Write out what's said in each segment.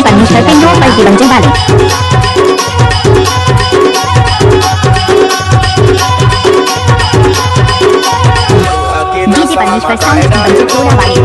DJ Permeswar Pintu pergi Banjar Bali. DJ Permeswar Sound Banjar Pura Bali.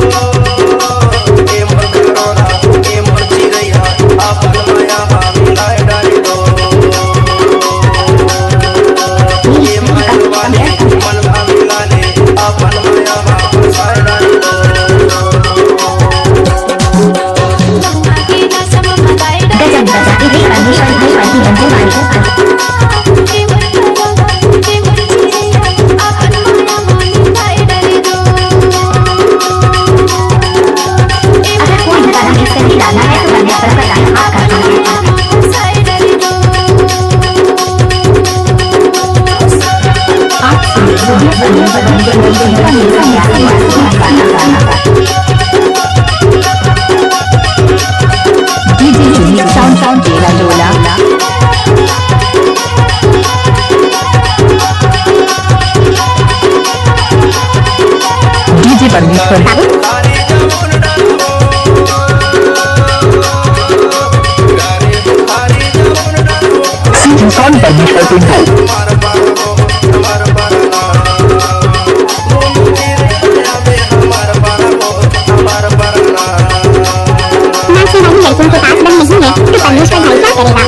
Sound Jela Lola. DJ Permeswar Sound Permeswar Pintu. तुमके पास बन नहीं है तो परमेश्वर भाई क्या करेगा।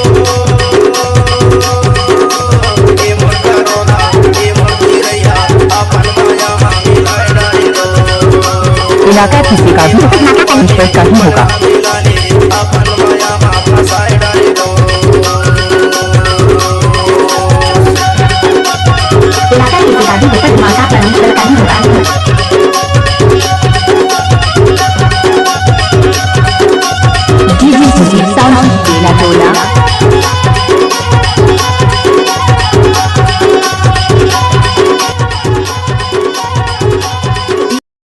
इलाका किसी का भी परमेश्वर का ही होगा। इलाका किसी का भी विपद माता परमेश्वर का ही होगा। DJ Sound Jela Lola.